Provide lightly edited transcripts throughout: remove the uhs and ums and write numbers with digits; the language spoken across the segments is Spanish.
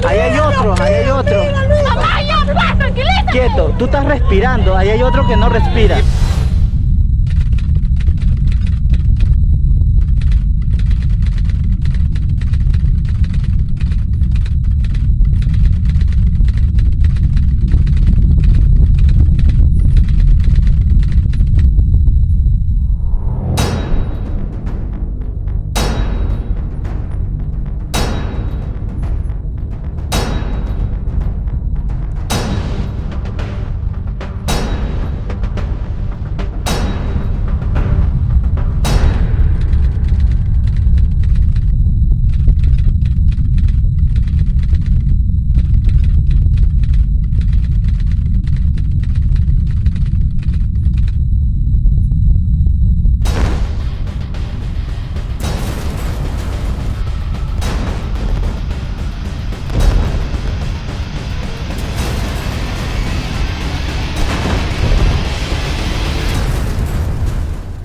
Ahí hay otro, ahí hay otro. Mamá, ya, va, tranquilízate. Quieto, tú estás respirando, ahí hay otro que no respira.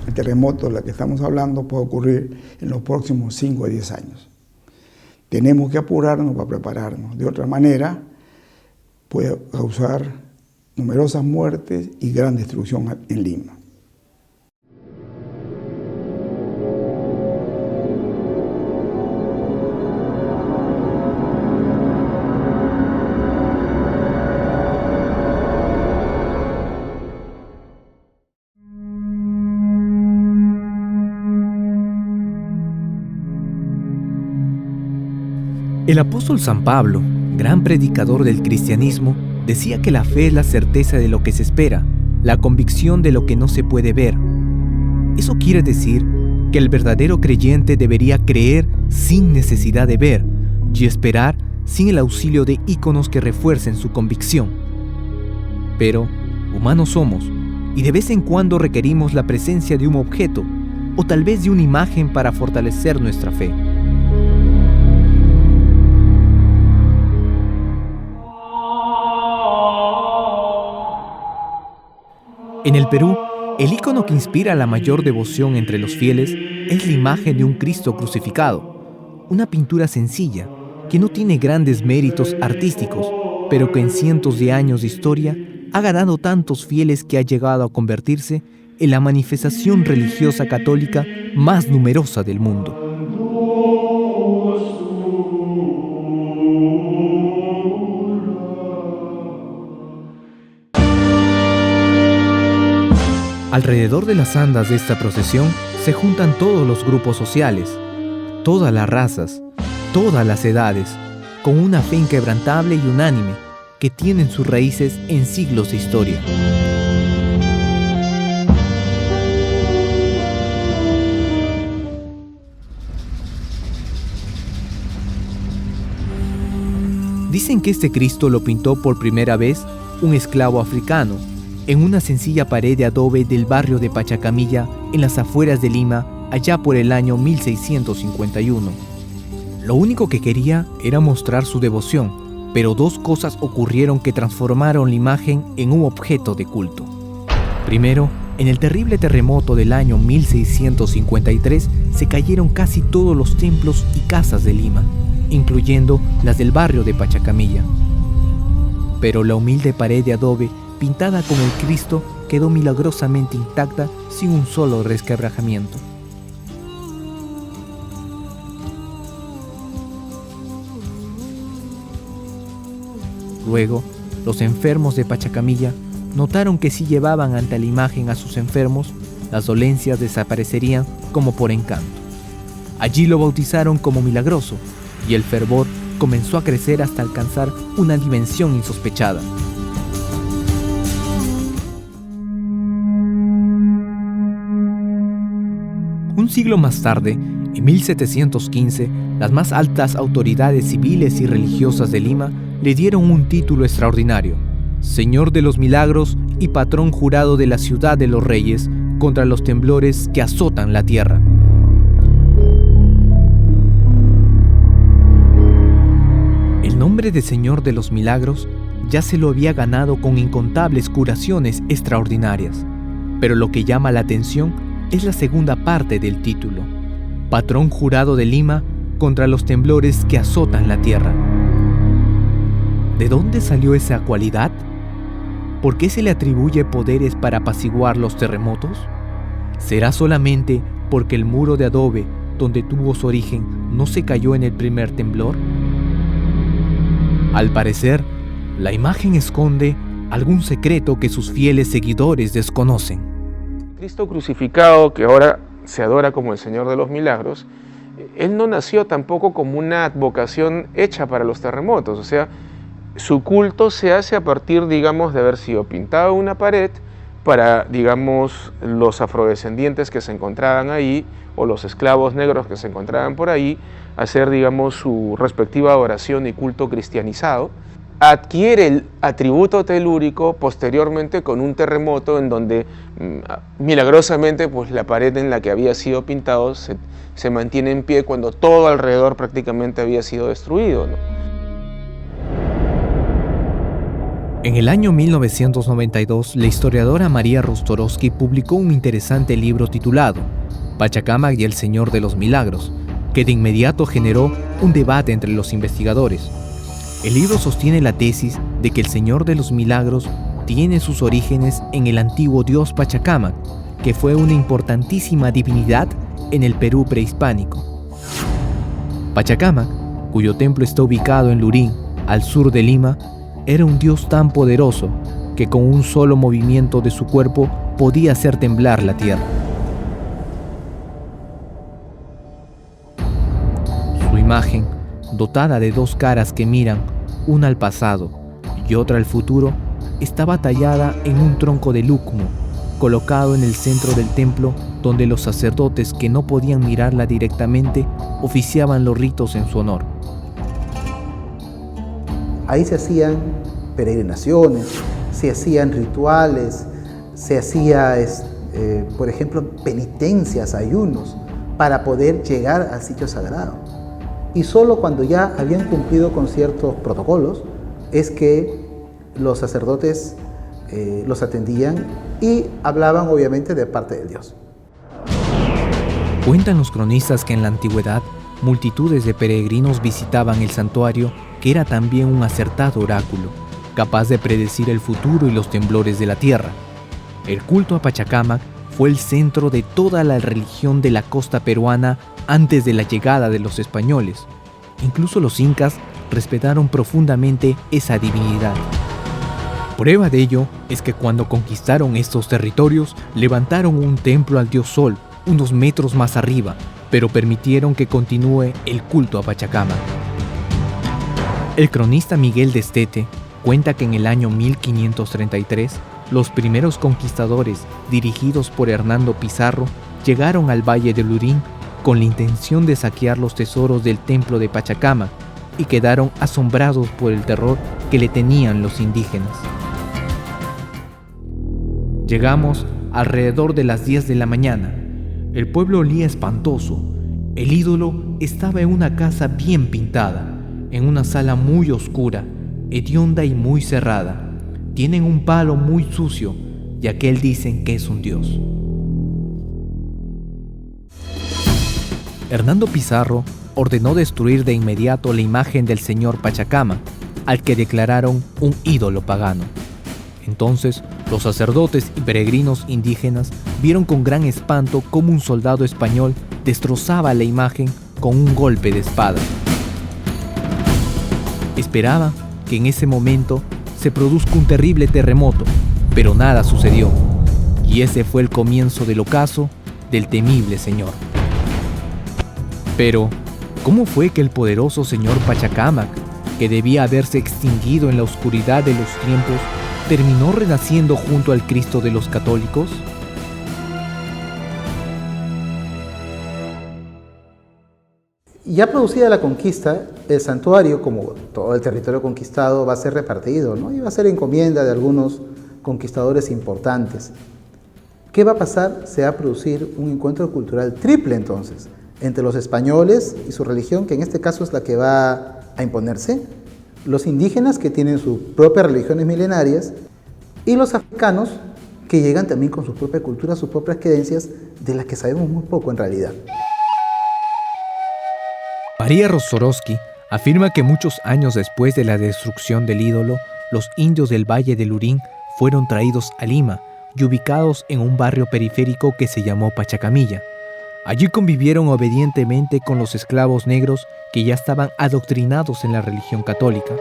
El terremoto del que estamos hablando puede ocurrir en los próximos 5 a 10 años. Tenemos que apurarnos para prepararnos. De otra manera, puede causar numerosas muertes y gran destrucción en Lima. El apóstol San Pablo, gran predicador del cristianismo, decía que la fe es la certeza de lo que se espera, la convicción de lo que no se puede ver. Eso quiere decir que el verdadero creyente debería creer sin necesidad de ver y esperar sin el auxilio de íconos que refuercen su convicción. Pero humanos somos y de vez en cuando requerimos la presencia de un objeto o tal vez de una imagen para fortalecer nuestra fe. En el Perú, el ícono que inspira la mayor devoción entre los fieles es la imagen de un Cristo crucificado, una pintura sencilla que no tiene grandes méritos artísticos, pero que en cientos de años de historia ha ganado tantos fieles que ha llegado a convertirse en la manifestación religiosa católica más numerosa del mundo. Alrededor de las andas de esta procesión se juntan todos los grupos sociales, todas las razas, todas las edades, con una fe inquebrantable y unánime que tienen sus raíces en siglos de historia. Dicen que este Cristo lo pintó por primera vez un esclavo africano, en una sencilla pared de adobe del barrio de Pachacamilla, en las afueras de Lima, allá por el año 1651. Lo único que quería era mostrar su devoción, pero dos cosas ocurrieron que transformaron la imagen en un objeto de culto. Primero, en el terrible terremoto del año 1653 se cayeron casi todos los templos y casas de Lima, incluyendo las del barrio de Pachacamilla. Pero la humilde pared de adobe pintada con el Cristo quedó milagrosamente intacta sin un solo resquebrajamiento. Luego, los enfermos de Pachacamilla notaron que si llevaban ante la imagen a sus enfermos, las dolencias desaparecerían como por encanto. Allí lo bautizaron como milagroso y el fervor comenzó a crecer hasta alcanzar una dimensión insospechada. Un siglo más tarde, en 1715, las más altas autoridades civiles y religiosas de Lima le dieron un título extraordinario: Señor de los Milagros y patrón jurado de la ciudad de los reyes contra los temblores que azotan la tierra. El nombre de Señor de los Milagros ya se lo había ganado con incontables curaciones extraordinarias, pero lo que llama la atención es la segunda parte del título: patrón jurado de Lima contra los temblores que azotan la tierra. ¿De dónde salió esa cualidad? ¿Por qué se le atribuye poderes para apaciguar los terremotos? ¿Será solamente porque el muro de adobe donde tuvo su origen no se cayó en el primer temblor? Al parecer, la imagen esconde algún secreto que sus fieles seguidores desconocen. Cristo crucificado, que ahora se adora como el Señor de los Milagros, Él no nació tampoco como una advocación hecha para los terremotos, o sea, su culto se hace a partir, digamos, de haber sido pintado en una pared para, digamos, los afrodescendientes que se encontraban ahí, o los esclavos negros que se encontraban por ahí, hacer, digamos, su respectiva adoración y culto cristianizado. Adquiere el atributo telúrico posteriormente con un terremoto en donde milagrosamente pues, la pared en la que había sido pintado se mantiene en pie cuando todo alrededor prácticamente había sido destruido, ¿no? En el año 1992, la historiadora María Rostorowski publicó un interesante libro titulado Pachacámac y el Señor de los Milagros, que de inmediato generó un debate entre los investigadores. El libro sostiene la tesis de que el Señor de los Milagros tiene sus orígenes en el antiguo dios Pachacámac, que fue una importantísima divinidad en el Perú prehispánico. Pachacámac, cuyo templo está ubicado en Lurín, al sur de Lima, era un dios tan poderoso que con un solo movimiento de su cuerpo podía hacer temblar la tierra. Su imagen, dotada de dos caras que miran, una al pasado y otra al futuro, estaba tallada en un tronco de lúcmo, colocado en el centro del templo, donde los sacerdotes que no podían mirarla directamente oficiaban los ritos en su honor. Ahí se hacían peregrinaciones, se hacían rituales, se hacía, por ejemplo, penitencias, ayunos, para poder llegar al sitio sagrado. Y solo cuando ya habían cumplido con ciertos protocolos es que los sacerdotes los atendían y hablaban obviamente de parte de Dios. Cuentan los cronistas que en la antigüedad multitudes de peregrinos visitaban el santuario, que era también un acertado oráculo, capaz de predecir el futuro y los temblores de la tierra. El culto a Pachacámac fue el centro de toda la religión de la costa peruana antes de la llegada de los españoles. Incluso los incas respetaron profundamente esa divinidad. Prueba de ello es que cuando conquistaron estos territorios, levantaron un templo al dios Sol, unos metros más arriba, pero permitieron que continúe el culto a Pachacámac. El cronista Miguel de Estete cuenta que en el año 1533, los primeros conquistadores, dirigidos por Hernando Pizarro, llegaron al valle de Lurín con la intención de saquear los tesoros del templo de Pachacámac y quedaron asombrados por el terror que le tenían los indígenas. Llegamos alrededor de las 10 de la mañana. El pueblo olía espantoso. El ídolo estaba en una casa bien pintada, en una sala muy oscura, hedionda y muy cerrada. Tienen un palo muy sucio, y aquel dicen que es un dios. Hernando Pizarro ordenó destruir de inmediato la imagen del señor Pachacámac, al que declararon un ídolo pagano. Entonces, los sacerdotes y peregrinos indígenas vieron con gran espanto cómo un soldado español destrozaba la imagen con un golpe de espada. Esperaba que en ese momento se produzca un terrible terremoto, pero nada sucedió, y ese fue el comienzo del ocaso del temible señor. Pero, ¿cómo fue que el poderoso señor Pachacámac, que debía haberse extinguido en la oscuridad de los tiempos, terminó renaciendo junto al Cristo de los católicos? Ya producida la conquista, el santuario, como todo el territorio conquistado, va a ser repartido, ¿no? Y va a ser encomienda de algunos conquistadores importantes. ¿Qué va a pasar? Se va a producir un encuentro cultural triple entonces, entre los españoles y su religión, que en este caso es la que va a imponerse, los indígenas, que tienen sus propias religiones milenarias, y los africanos, que llegan también con su propia cultura, sus propias creencias, de las que sabemos muy poco en realidad. María Rostorowski Afirma que muchos años después de la destrucción del ídolo, los indios del Valle del Lurín fueron traídos a Lima y ubicados en un barrio periférico que se llamó Pachacamilla. Allí convivieron obedientemente con los esclavos negros que ya estaban adoctrinados en la religión católica.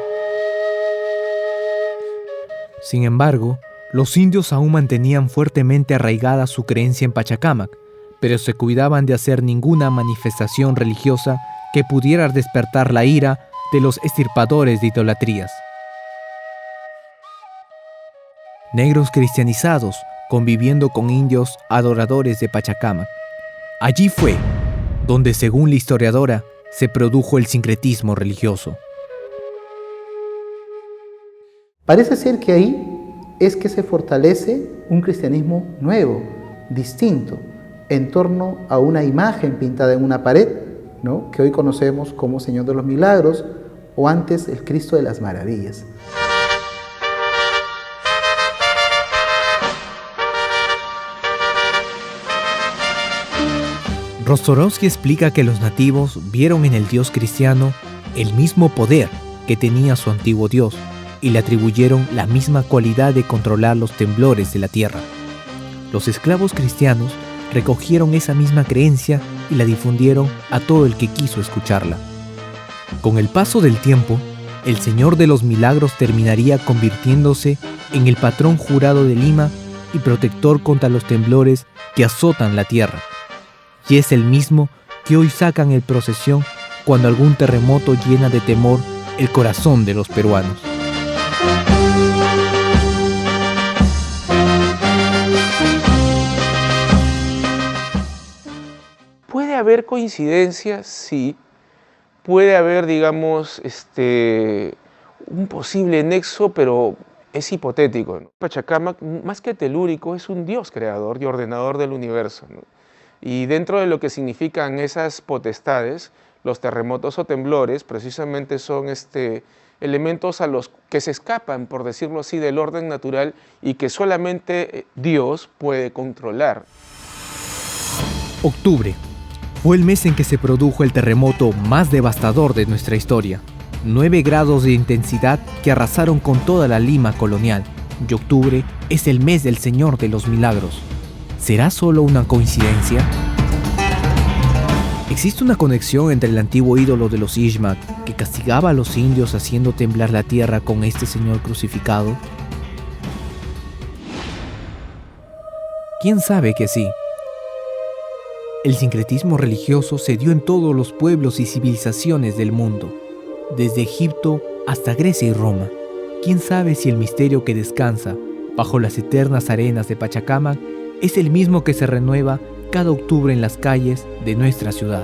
Sin embargo, los indios aún mantenían fuertemente arraigada su creencia en Pachacámac, pero se cuidaban de hacer ninguna manifestación religiosa que pudiera despertar la ira de los extirpadores de idolatrías. Negros cristianizados conviviendo con indios adoradores de Pachacámac. Allí fue donde, según la historiadora, se produjo el sincretismo religioso. Parece ser que ahí es que se fortalece un cristianismo nuevo, distinto, en torno a una imagen pintada en una pared, ¿no?, que hoy conocemos como Señor de los Milagros o antes el Cristo de las Maravillas. Rostorowski explica que los nativos vieron en el dios cristiano el mismo poder que tenía su antiguo dios y le atribuyeron la misma cualidad de controlar los temblores de la tierra. Los esclavos cristianos recogieron esa misma creencia y la difundieron a todo el que quiso escucharla. Con el paso del tiempo, el Señor de los Milagros terminaría convirtiéndose en el patrón jurado de Lima y protector contra los temblores que azotan la tierra. Y es el mismo que hoy sacan en procesión cuando algún terremoto llena de temor el corazón de los peruanos. ¿Puede haber coincidencias? Sí. Puede haber, digamos, un posible nexo, pero es hipotético, ¿no? Pachacámac, más que telúrico, es un dios creador y ordenador del universo, ¿no? Y dentro de lo que significan esas potestades, los terremotos o temblores precisamente son elementos a los que se escapan, por decirlo así, del orden natural y que solamente Dios puede controlar. Octubre fue el mes en que se produjo el terremoto más devastador de nuestra historia. 9 grados de intensidad que arrasaron con toda la Lima colonial. Y octubre es el mes del Señor de los Milagros. ¿Será solo una coincidencia? ¿Existe una conexión entre el antiguo ídolo de los Ixmac, que castigaba a los indios haciendo temblar la tierra, con este Señor crucificado? ¿Quién sabe que sí? El sincretismo religioso se dio en todos los pueblos y civilizaciones del mundo, desde Egipto hasta Grecia y Roma. ¿Quién sabe si el misterio que descansa bajo las eternas arenas de Pachacámac es el mismo que se renueva cada octubre en las calles de nuestra ciudad?